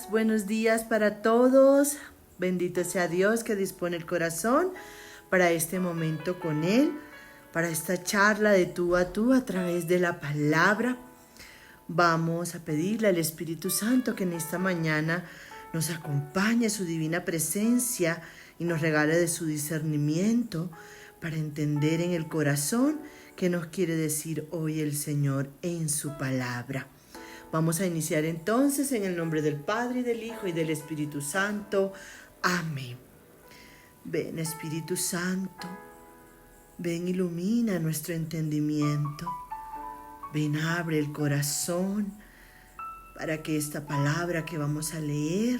buenos días para todos. Bendito sea Dios que dispone el corazón para este momento con Él, para esta charla de tú a través de la palabra. Vamos a pedirle al Espíritu Santo que en esta mañana nos acompañe su divina presencia y nos regale de su discernimiento para entender en el corazón qué nos quiere decir hoy el Señor en su palabra. Vamos a iniciar entonces en el nombre del Padre, y del Hijo, y del Espíritu Santo. Amén. Ven, Espíritu Santo, ven, ilumina nuestro entendimiento. Ven, abre el corazón para que esta palabra que vamos a leer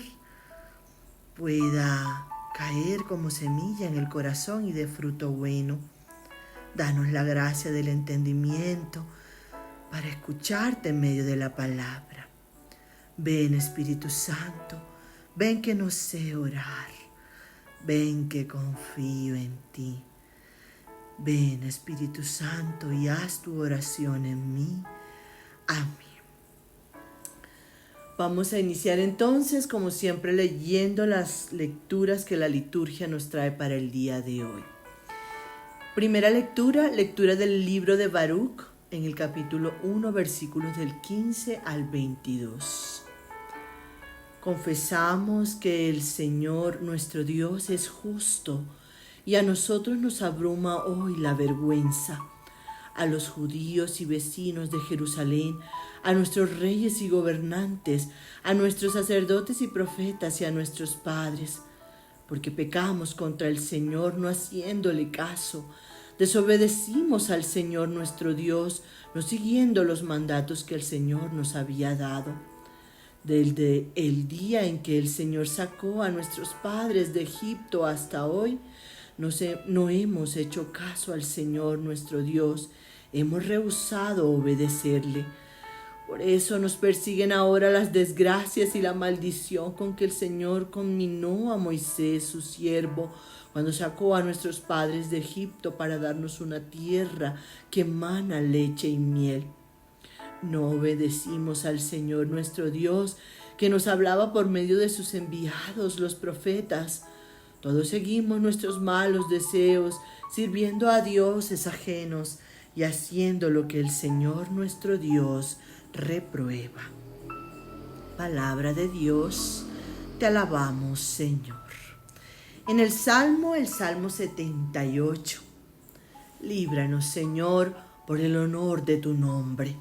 pueda caer como semilla en el corazón y de fruto bueno. Danos la gracia del entendimiento para escucharte en medio de la palabra. Ven, Espíritu Santo, ven que no sé orar, ven que confío en ti. Ven, Espíritu Santo, y haz tu oración en mí. Amén. Vamos a iniciar entonces, como siempre, leyendo las lecturas que la liturgia nos trae para el día de hoy. Primera lectura del libro de Baruch, en el capítulo 1, versículos del 15 al 22. Confesamos que el Señor nuestro Dios es justo y a nosotros nos abruma hoy la vergüenza, a los judíos y vecinos de Jerusalén, a nuestros reyes y gobernantes, a nuestros sacerdotes y profetas y a nuestros padres, porque pecamos contra el Señor no haciéndole caso. Desobedecimos al Señor nuestro Dios, no siguiendo los mandatos que el Señor nos había dado. Desde el día en que el Señor sacó a nuestros padres de Egipto hasta hoy, no hemos hecho caso al Señor nuestro Dios, hemos rehusado obedecerle. Por eso nos persiguen ahora las desgracias y la maldición con que el Señor conminó a Moisés, su siervo, cuando sacó a nuestros padres de Egipto para darnos una tierra que emana leche y miel. No obedecimos al Señor nuestro Dios, que nos hablaba por medio de sus enviados, los profetas. Todos seguimos nuestros malos deseos, sirviendo a dioses ajenos y haciendo lo que el Señor nuestro Dios reprueba. Palabra de Dios, te alabamos, Señor. En el Salmo 78. Líbranos, Señor, por el honor de tu nombre.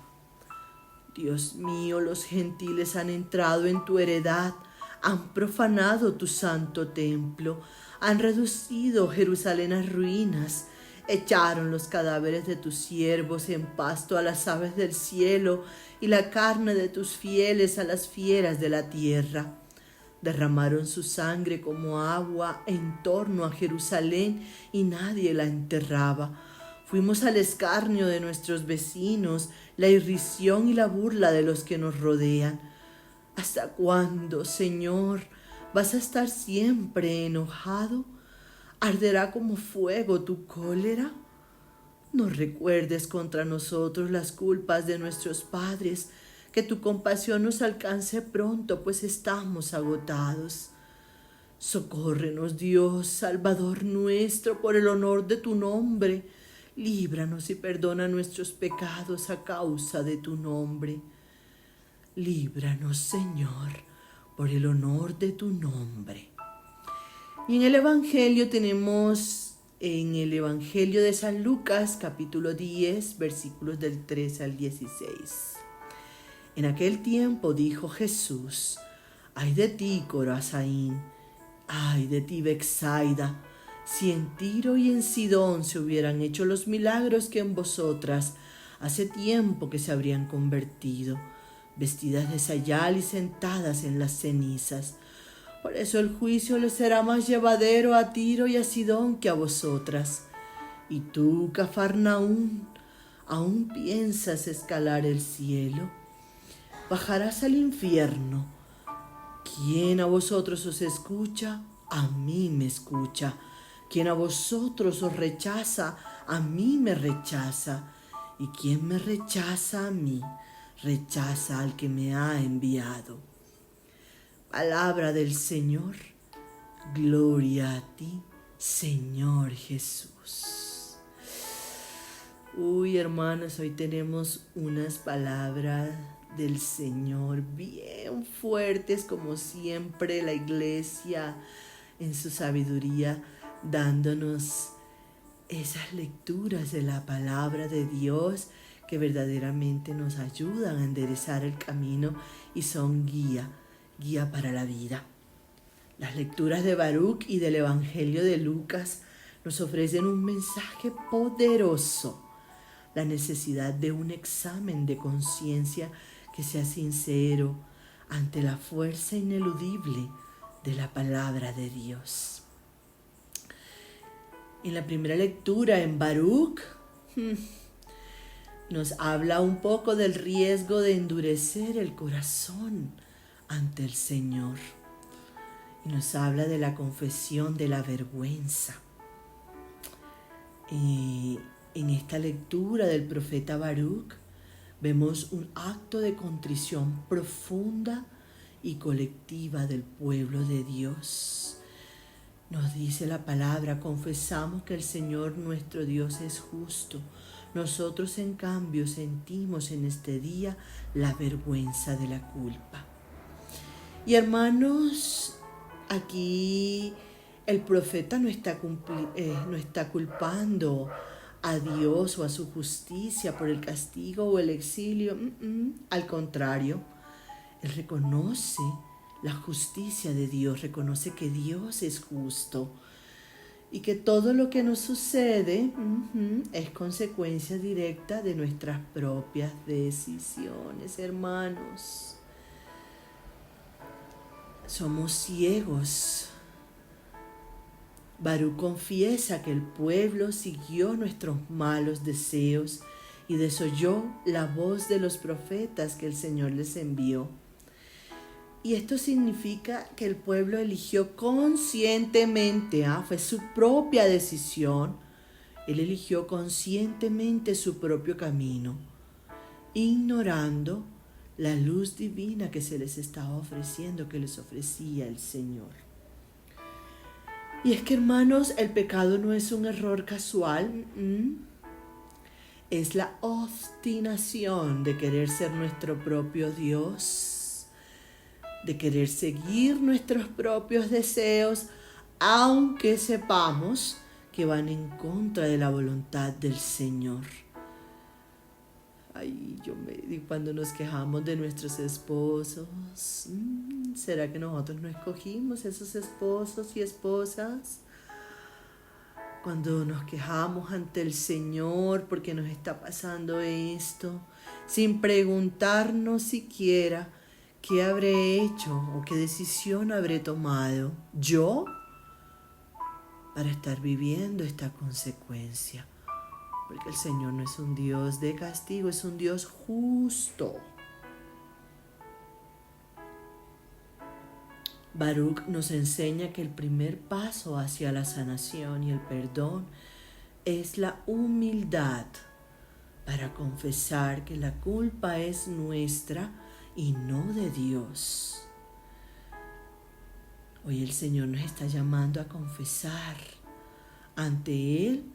Dios mío, los gentiles han entrado en tu heredad, han profanado tu santo templo, han reducido Jerusalén a ruinas, echaron los cadáveres de tus siervos en pasto a las aves del cielo y la carne de tus fieles a las fieras de la tierra. Derramaron su sangre como agua en torno a Jerusalén y nadie la enterraba. Fuimos al escarnio de nuestros vecinos, la irrisión y la burla de los que nos rodean. ¿Hasta cuándo, Señor, vas a estar siempre enojado? ¿Arderá como fuego tu cólera? No recuerdes contra nosotros las culpas de nuestros padres, que tu compasión nos alcance pronto, pues estamos agotados. Socórrenos, Dios, Salvador nuestro, por el honor de tu nombre. Líbranos y perdona nuestros pecados a causa de tu nombre. Líbranos, Señor, por el honor de tu nombre. Y en el Evangelio tenemos, en el Evangelio de San Lucas, capítulo 10, versículos del 13 al 16. En aquel tiempo dijo Jesús: ay de ti, Corazaín, ay de ti, Betsaida, si en Tiro y en Sidón se hubieran hecho los milagros que en vosotras, hace tiempo que se habrían convertido, vestidas de sayal y sentadas en las cenizas. Por eso el juicio les será más llevadero a Tiro y a Sidón que a vosotras. Y tú, Cafarnaúm, ¿aún piensas escalar el cielo? Bajarás al infierno. ¿Quién a vosotros os escucha? A mí me escucha. Quien a vosotros os rechaza, a mí me rechaza. Y quien me rechaza a mí, rechaza al que me ha enviado. Palabra del Señor. Gloria a ti, Señor Jesús. Uy, hermanos, hoy tenemos unas palabras del Señor bien fuertes, como siempre la iglesia en su sabiduría dándonos esas lecturas de la palabra de Dios que verdaderamente nos ayudan a enderezar el camino y son guía para la vida. Las lecturas de Baruch y del Evangelio de Lucas nos ofrecen un mensaje poderoso, la necesidad de un examen de conciencia que sea sincero ante la fuerza ineludible de la palabra de Dios. En la primera lectura en Baruch nos habla un poco del riesgo de endurecer el corazón ante el Señor. Y nos habla de la confesión de la vergüenza. En esta lectura del profeta Baruch vemos un acto de contrición profunda y colectiva del pueblo de Dios. Nos dice la palabra, confesamos que el Señor nuestro Dios es justo. Nosotros en cambio sentimos en este día la vergüenza de la culpa. Y hermanos, aquí el profeta no está culpando a Dios o a su justicia por el castigo o el exilio. Al contrario, él reconoce la justicia de Dios, reconoce que Dios es justo y que todo lo que nos sucede es consecuencia directa de nuestras propias decisiones, hermanos. Somos ciegos. Baruch confiesa que el pueblo siguió nuestros malos deseos y desoyó la voz de los profetas que el Señor les envió. Y esto significa que el pueblo eligió conscientemente, fue su propia decisión. Él eligió conscientemente su propio camino, ignorando la luz divina que se les estaba ofreciendo, que les ofrecía el Señor. Y es que, hermanos, el pecado no es un error casual, es la obstinación de querer ser nuestro propio Dios, de querer seguir nuestros propios deseos, aunque sepamos que van en contra de la voluntad del Señor. Cuando nos quejamos de nuestros esposos, ¿será que nosotros no escogimos esos esposos y esposas? Cuando nos quejamos ante el Señor porque nos está pasando esto, sin preguntarnos siquiera qué habré hecho o qué decisión habré tomado yo para estar viviendo esta consecuencia. Porque el Señor no es un Dios de castigo, es un Dios justo. Baruch nos enseña que el primer paso hacia la sanación y el perdón es la humildad para confesar que la culpa es nuestra y no de Dios. Hoy el Señor nos está llamando a confesar ante Él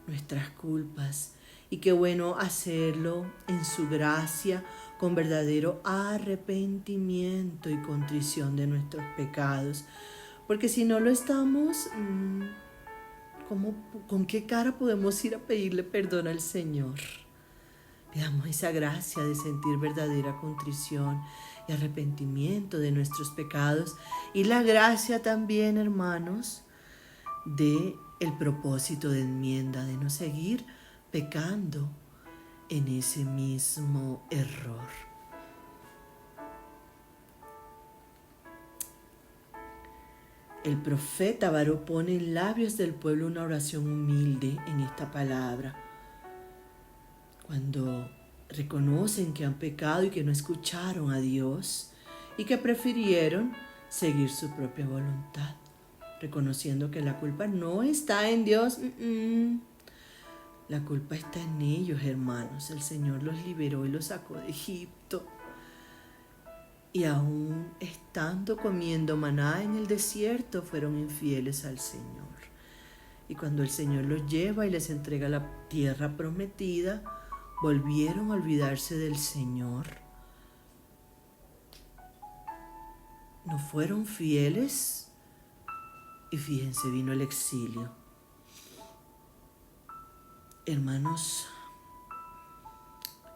nuestras culpas, y qué bueno hacerlo en su gracia con verdadero arrepentimiento y contrición de nuestros pecados, porque si no lo estamos, ¿con qué cara podemos ir a pedirle perdón al Señor? Pidamos esa gracia de sentir verdadera contrición y arrepentimiento de nuestros pecados, y la gracia también, hermanos, de el propósito de enmienda, de no seguir pecando en ese mismo error. El profeta Baruch pone en labios del pueblo una oración humilde en esta palabra. Cuando reconocen que han pecado y que no escucharon a Dios y que prefirieron seguir su propia voluntad, reconociendo que la culpa no está en Dios, la culpa está en ellos, hermanos. El Señor los liberó y los sacó de Egipto. y aún estando comiendo maná en el desierto fueron infieles al Señor. Y cuando el Señor los lleva y les entrega la tierra prometida, volvieron a olvidarse del Señor. No fueron fieles y fíjense, vino el exilio. Hermanos,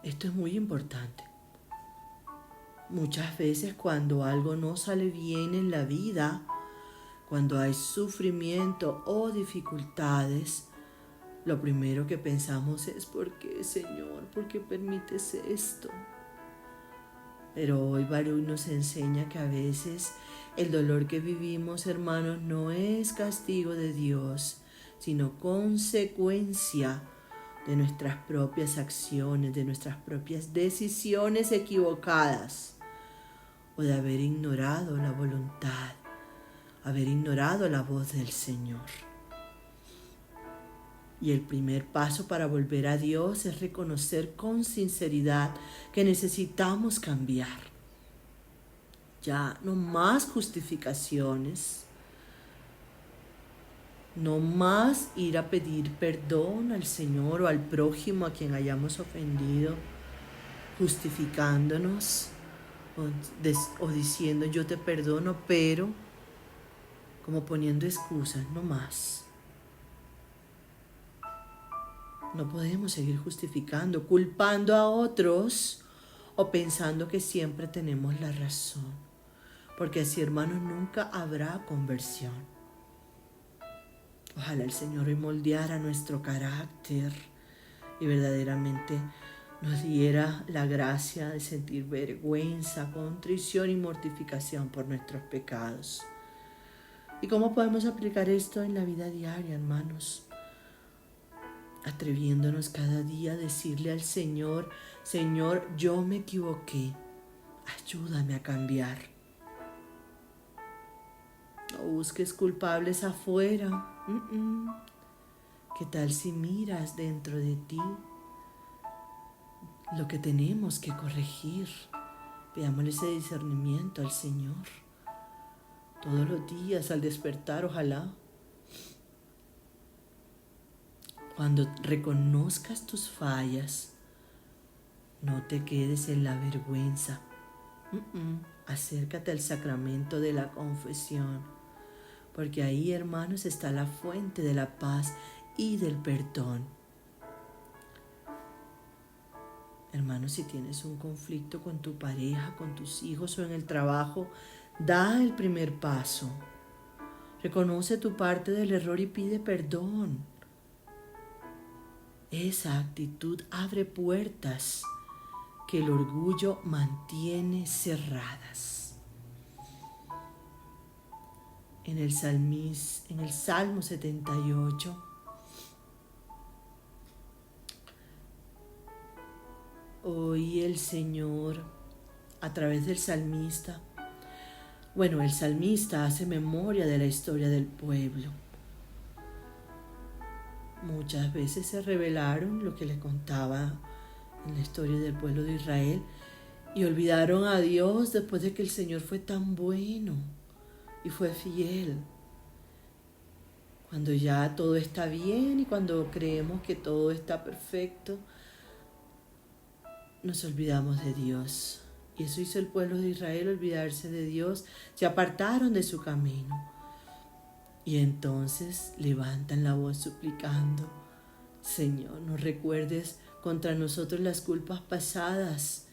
esto es muy importante. Muchas veces cuando algo no sale bien en la vida, cuando hay sufrimiento o dificultades, lo primero que pensamos es: ¿por qué, Señor? ¿Por qué permites esto? Pero hoy Baruch nos enseña que a veces el dolor que vivimos, hermanos, no es castigo de Dios, sino consecuencia de nuestras propias acciones, de nuestras propias decisiones equivocadas, o de haber ignorado la voluntad, haber ignorado la voz del Señor. Y el primer paso para volver a Dios es reconocer con sinceridad que necesitamos cambiar. Ya no más justificaciones, no más ir a pedir perdón al Señor o al prójimo a quien hayamos ofendido, justificándonos o diciendo: yo te perdono, pero como poniendo excusas, no más. No podemos seguir justificando, culpando a otros o pensando que siempre tenemos la razón, porque así, hermanos, nunca habrá conversión. Ojalá el Señor hoy moldeara nuestro carácter y verdaderamente nos diera la gracia de sentir vergüenza, contrición y mortificación por nuestros pecados. ¿Y cómo podemos aplicar esto en la vida diaria, hermanos? Atreviéndonos cada día a decirle al Señor: Señor, yo me equivoqué, ayúdame a cambiar. No busques culpables afuera. ¿Qué tal si miras dentro de ti lo que tenemos que corregir? Veámosle ese discernimiento al Señor. Todos los días al despertar, ojalá. Cuando reconozcas tus fallas, no te quedes en la vergüenza. Acércate al sacramento de la confesión, porque ahí, hermanos, está la fuente de la paz y del perdón. Hermanos, si tienes un conflicto con tu pareja, con tus hijos o en el trabajo, da el primer paso. Reconoce tu parte del error y pide perdón. Esa actitud abre puertas que el orgullo mantiene cerradas. En el Salmo 78, hoy el Señor, a través del salmista, el salmista hace memoria de la historia del pueblo. Muchas veces se revelaron lo que le contaba en la historia del pueblo de Israel y olvidaron a Dios después de que el Señor fue tan bueno y fue fiel. Cuando ya todo está bien y cuando creemos que todo está perfecto, nos olvidamos de Dios. Y eso hizo el pueblo de Israel, olvidarse de Dios. Se apartaron de su camino. Y entonces levantan la voz suplicando: Señor, no recuerdes contra nosotros las culpas pasadas.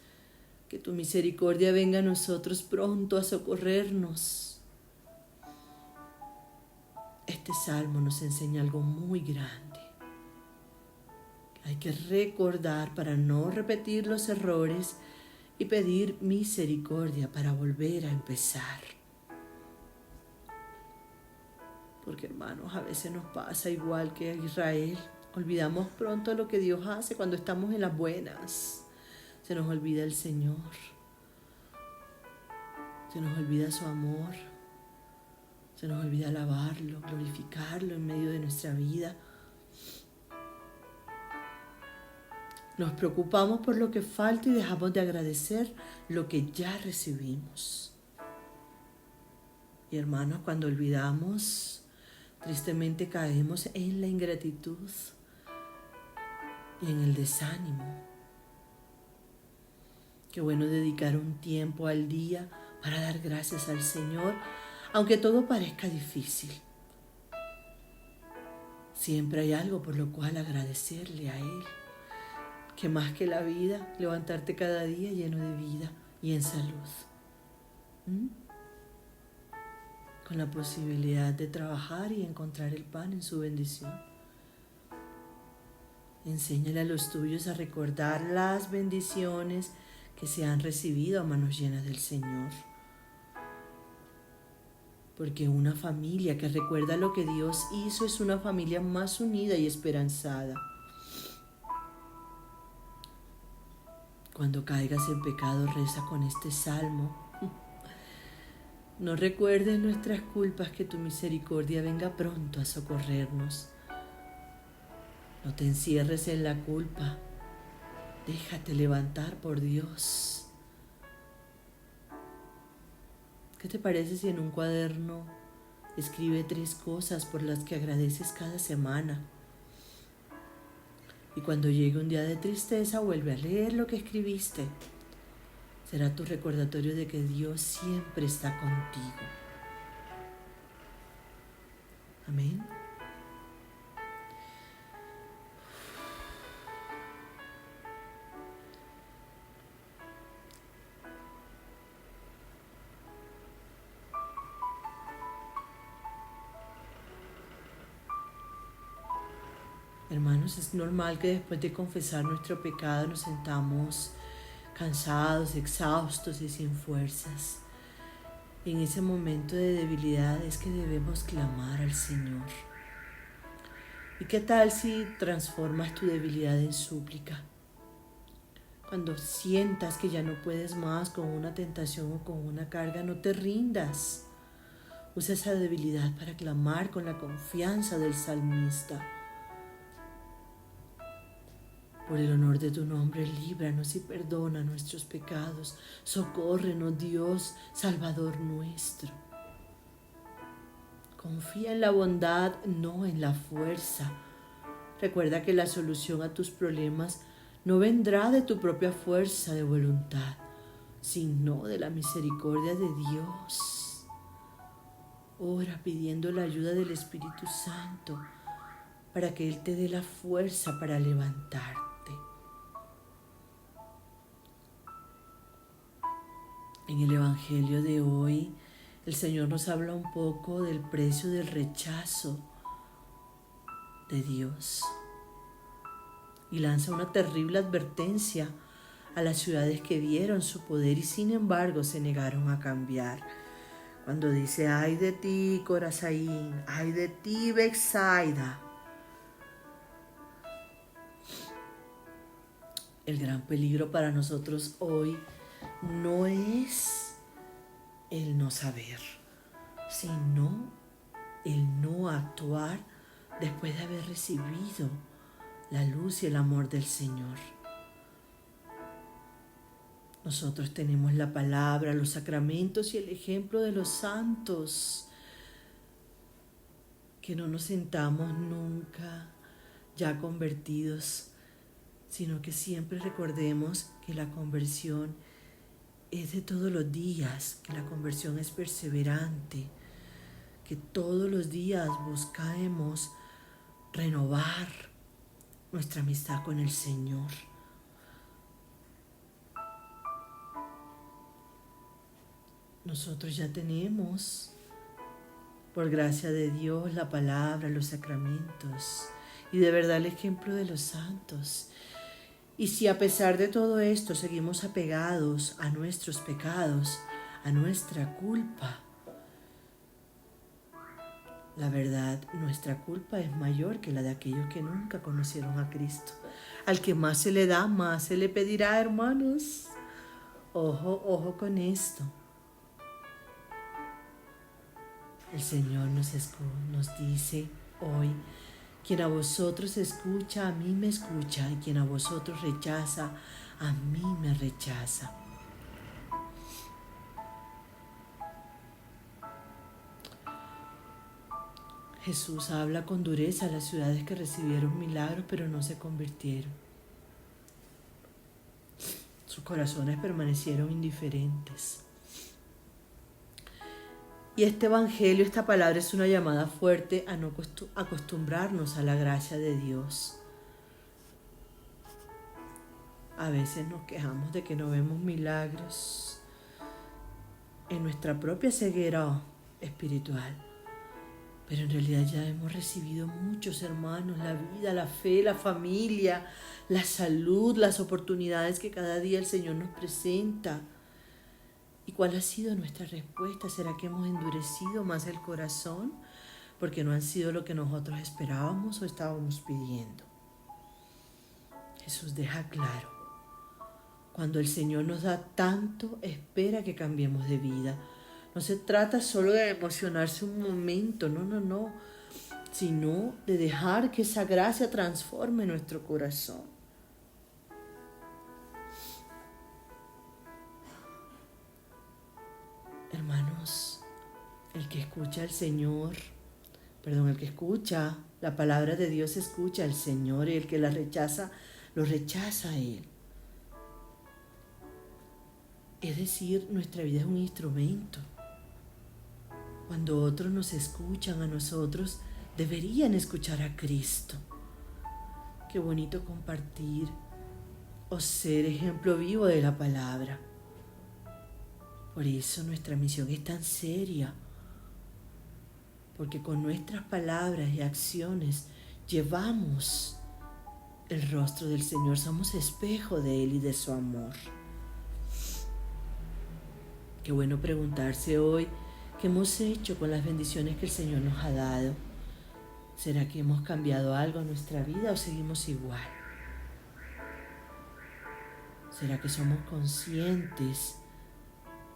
Que tu misericordia venga a nosotros pronto a socorrernos. Este salmo nos enseña algo muy grande. Hay que recordar para no repetir los errores y pedir misericordia para volver a empezar. Porque, hermanos, a veces nos pasa igual que a Israel. Olvidamos pronto lo que Dios hace cuando estamos en las buenas. Se nos olvida el Señor. Se nos olvida su amor. Se nos olvida alabarlo, glorificarlo en medio de nuestra vida. Nos preocupamos por lo que falta y dejamos de agradecer lo que ya recibimos. Y hermanos, cuando olvidamos, tristemente caemos en la ingratitud y en el desánimo. Qué bueno dedicar un tiempo al día para dar gracias al Señor, aunque todo parezca difícil. Siempre hay algo por lo cual agradecerle a Él. Que más que la vida, levantarte cada día lleno de vida y en salud. Con la posibilidad de trabajar y encontrar el pan en su bendición. Enséñale a los tuyos a recordar las bendiciones que se han recibido a manos llenas del Señor. Porque una familia que recuerda lo que Dios hizo es una familia más unida y esperanzada. Cuando caigas en pecado, reza con este salmo. No recuerdes nuestras culpas, que tu misericordia venga pronto a socorrernos. No te encierres en la culpa. Déjate levantar por Dios. ¿Qué te parece si en un cuaderno escribe 3 cosas por las que agradeces cada semana? Y cuando llegue un día de tristeza, vuelve a leer lo que escribiste. Será tu recordatorio de que Dios siempre está contigo. Amén. Hermanos, es normal que después de confesar nuestro pecado nos sentamos cansados, exhaustos y sin fuerzas. En ese momento de debilidad es que debemos clamar al Señor. ¿Y qué tal si transformas tu debilidad en súplica? Cuando sientas que ya no puedes más con una tentación o con una carga, no te rindas. Usa esa debilidad para clamar con la confianza del salmista. Por el honor de tu nombre, líbranos y perdona nuestros pecados. Socórrenos, Dios, Salvador nuestro. Confía en la bondad, no en la fuerza. Recuerda que la solución a tus problemas no vendrá de tu propia fuerza de voluntad, sino de la misericordia de Dios. Ora pidiendo la ayuda del Espíritu Santo para que Él te dé la fuerza para levantarte. En el Evangelio de hoy, el Señor nos habla un poco del precio del rechazo de Dios y lanza una terrible advertencia a las ciudades que vieron su poder y sin embargo se negaron a cambiar. Cuando dice: ay de ti, Corazaín, ay de ti, Betsaida. El gran peligro para nosotros hoy no es el no saber, sino el no actuar después de haber recibido la luz y el amor del Señor. Nosotros tenemos la palabra, los sacramentos y el ejemplo de los santos. Que no nos sentamos nunca ya convertidos, sino que siempre recordemos que la conversión es de todos los días, que la conversión es perseverante, que todos los días buscamos renovar nuestra amistad con el Señor. Nosotros ya tenemos, por gracia de Dios, la palabra, los sacramentos y de verdad el ejemplo de los santos. Y si a pesar de todo esto seguimos apegados a nuestros pecados, a nuestra culpa, la verdad, nuestra culpa es mayor que la de aquellos que nunca conocieron a Cristo. Al que más se le da, más se le pedirá, hermanos. Ojo, ojo con esto. El Señor nos dice hoy Quien a vosotros escucha, a mí me escucha, y quien a vosotros rechaza, a mí me rechaza. Jesús habla con dureza a las ciudades que recibieron milagros pero no se convirtieron. Sus corazones permanecieron indiferentes. Y este evangelio, esta palabra es una llamada fuerte a no acostumbrarnos a la gracia de Dios. A veces nos quejamos de que no vemos milagros en nuestra propia ceguera espiritual. Pero en realidad ya hemos recibido muchos, hermanos, la vida, la fe, la familia, la salud, las oportunidades que cada día el Señor nos presenta. ¿Y cuál ha sido nuestra respuesta? ¿Será que hemos endurecido más el corazón? Porque no han sido lo que nosotros esperábamos o estábamos pidiendo. Jesús deja claro, cuando el Señor nos da tanto, espera que cambiemos de vida. No se trata solo de emocionarse un momento, no, sino de dejar que esa gracia transforme nuestro corazón. Hermanos, el que escucha la palabra de Dios escucha al Señor, y el que la rechaza, lo rechaza a Él. Es decir, nuestra vida es un instrumento. Cuando otros nos escuchan a nosotros, deberían escuchar a Cristo. Qué bonito compartir o ser ejemplo vivo de la palabra. Por eso nuestra misión es tan seria, porque con nuestras palabras y acciones llevamos el rostro del Señor, somos espejo de Él y de su amor. Qué bueno preguntarse hoy, ¿qué hemos hecho con las bendiciones que el Señor nos ha dado? ¿Será que hemos cambiado algo en nuestra vida o seguimos igual? ¿Será que somos conscientes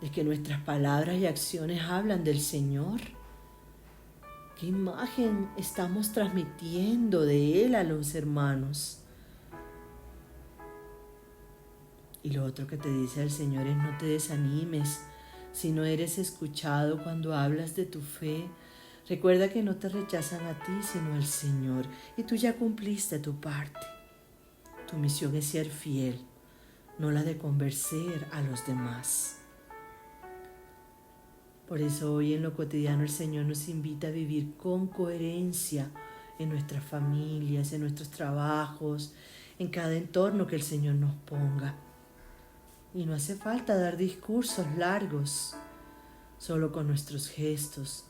de que nuestras palabras y acciones hablan del Señor? ¿Qué imagen estamos transmitiendo de Él a los hermanos? Y lo otro que te dice el Señor es: no te desanimes. Si no eres escuchado cuando hablas de tu fe, recuerda que no te rechazan a ti, sino al Señor. Y tú ya cumpliste tu parte. Tu misión es ser fiel, no la de convencer a los demás. Por eso hoy en lo cotidiano el Señor nos invita a vivir con coherencia en nuestras familias, en nuestros trabajos, en cada entorno que el Señor nos ponga. Y no hace falta dar discursos largos, solo con nuestros gestos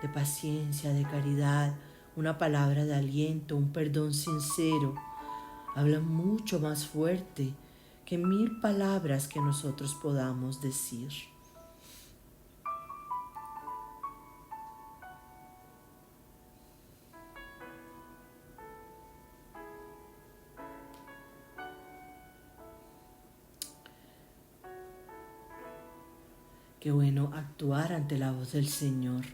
de paciencia, de caridad, una palabra de aliento, un perdón sincero, hablan mucho más fuerte que 1000 palabras que nosotros podamos decir. Qué bueno actuar ante la voz del Señor.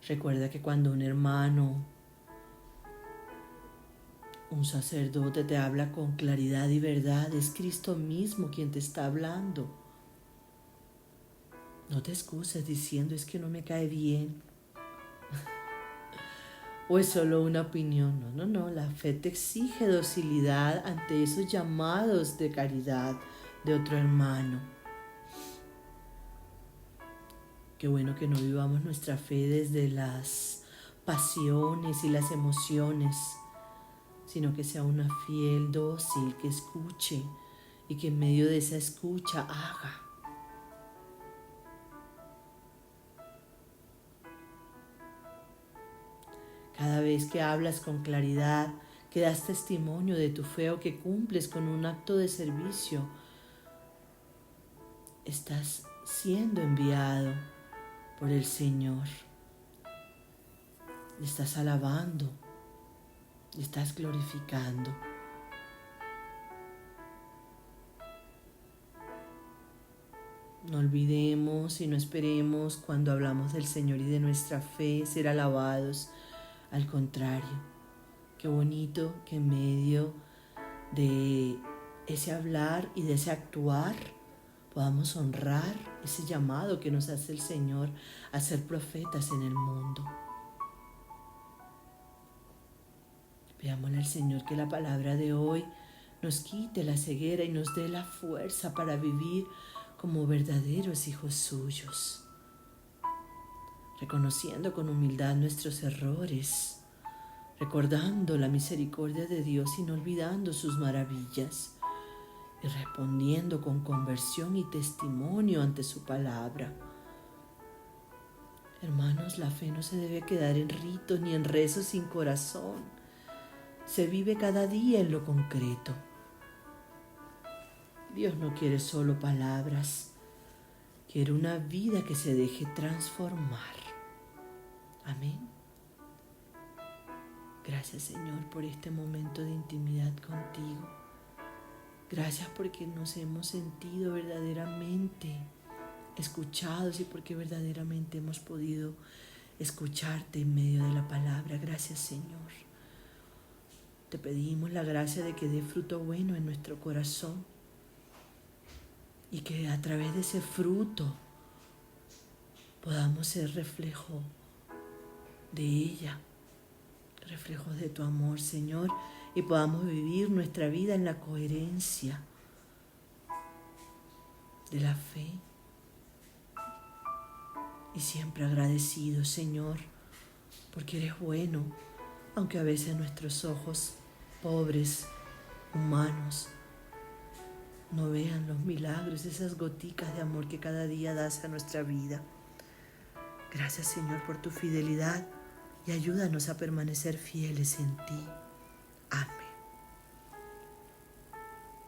Recuerda que cuando un hermano, un sacerdote te habla con claridad y verdad, es Cristo mismo quien te está hablando. No te excuses diciendo: es que no me cae bien. O es solo una opinión. No. La fe te exige docilidad ante esos llamados de caridad de otro hermano. Qué bueno que no vivamos nuestra fe desde las pasiones y las emociones, sino que sea una fiel, dócil, que escuche y que en medio de esa escucha haga. Cada vez que hablas con claridad, que das testimonio de tu fe o que cumples con un acto de servicio, estás siendo enviado por el Señor. Le estás alabando, le estás glorificando. No olvidemos y no esperemos, cuando hablamos del Señor y de nuestra fe, ser alabados. Al contrario, qué bonito que en medio de ese hablar y de ese actuar podamos honrar ese llamado que nos hace el Señor a ser profetas en el mundo. Pidámosle al Señor que la palabra de hoy nos quite la ceguera y nos dé la fuerza para vivir como verdaderos hijos suyos, reconociendo con humildad nuestros errores, recordando la misericordia de Dios y no olvidando sus maravillas, y respondiendo con conversión y testimonio ante su palabra. Hermanos, la fe no se debe quedar en ritos ni en rezos sin corazón. Se vive cada día en lo concreto. Dios no quiere solo palabras, quiere una vida que se deje transformar. Amén. Gracias, Señor, por este momento de intimidad contigo. Gracias porque nos hemos sentido verdaderamente escuchados y porque verdaderamente hemos podido escucharte en medio de la palabra. Gracias, Señor. Te pedimos la gracia de que dé fruto bueno en nuestro corazón y que a través de ese fruto podamos ser reflejo de ella, reflejos de tu amor, Señor, y podamos vivir nuestra vida en la coherencia de la fe. Y siempre agradecido, Señor, porque eres bueno, aunque a veces nuestros ojos pobres, humanos, no vean los milagros, esas goticas de amor que cada día das a nuestra vida. Gracias, Señor, por tu fidelidad y ayúdanos a permanecer fieles en ti. Amén.